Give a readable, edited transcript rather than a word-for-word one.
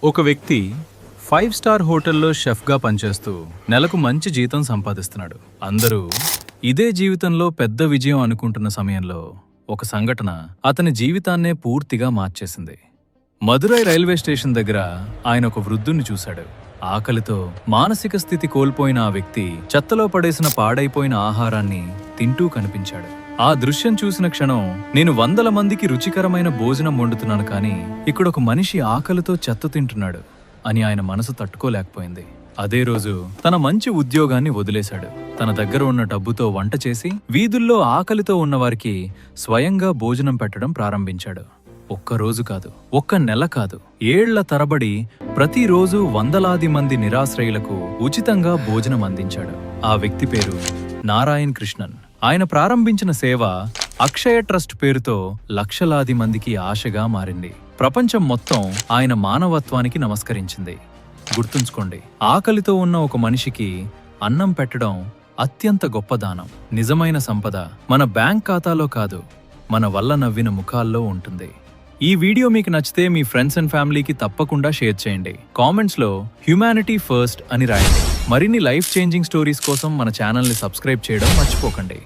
ఒక వ్యక్తి 5 స్టార్ హోటల్లో షెఫ్గా పనిచేస్తూ నెలకు మంచి జీతం సంపాదిస్తున్నాడు. అందరూ ఇదే జీవితంలో పెద్ద విజయం అనుకుంటున్న సమయంలో ఒక సంఘటన అతని జీవితాన్నే పూర్తిగా మార్చేసింది. మదురై రైల్వే స్టేషన్ దగ్గర ఆయన ఒక వృద్ధుణ్ణి చూశాడు. ఆకలితో మానసిక స్థితి కోల్పోయిన ఆ వ్యక్తి చెత్తలో పడేసిన పాడైపోయిన ఆహారాన్ని తింటూ కనిపించాడు. ఆ దృశ్యం చూసిన క్షణం, నేను 100 మందికి రుచికరమైన భోజనం వండుతున్నాను, కానీ ఇక్కడొక మనిషి ఆకలితో చెత్త తింటున్నాడు అని ఆయన మనసు తట్టుకోలేకపోయింది. అదే రోజు తన మంచి ఉద్యోగాన్ని వదిలేశాడు. తన దగ్గర ఉన్న డబ్బుతో వంట చేసి వీధుల్లో ఆకలితో ఉన్నవారికి స్వయంగా భోజనం పెట్టడం ప్రారంభించాడు. ఒక్కరోజు కాదు, ఒక్క నెల కాదు, ఏళ్ల తరబడి ప్రతిరోజు వందలాది మంది నిరాశ్రయులకు ఉచితంగా భోజనం అందించాడు. ఆ వ్యక్తి పేరు నారాయణ్ కృష్ణన్. ఆయన ప్రారంభించిన సేవ అక్షయ ట్రస్ట్ పేరుతో లక్షలాది మందికి ఆశగా మారింది. ప్రపంచం మొత్తం ఆయన మానవత్వానికి నమస్కరించింది. గుర్తుంచుకోండి, ఆకలితో ఉన్న ఒక మనిషికి అన్నం పెట్టడం అత్యంత గొప్ప దానం. నిజమైన సంపద మన బ్యాంక్ ఖాతాలో కాదు, మన వల్ల నవ్విన ముఖాల్లో ఉంటుంది. ఈ వీడియో మీకు నచ్చితే మీ ఫ్రెండ్స్ అండ్ ఫ్యామిలీకి తప్పకుండా షేర్ చేయండి. కామెంట్స్లో హ్యుమానిటీ ఫస్ట్ అని రాయండి. మరిన్ని లైఫ్ చేంజింగ్ స్టోరీస్ కోసం మన ఛానల్ని సబ్స్క్రైబ్ చేయడం మర్చిపోకండి.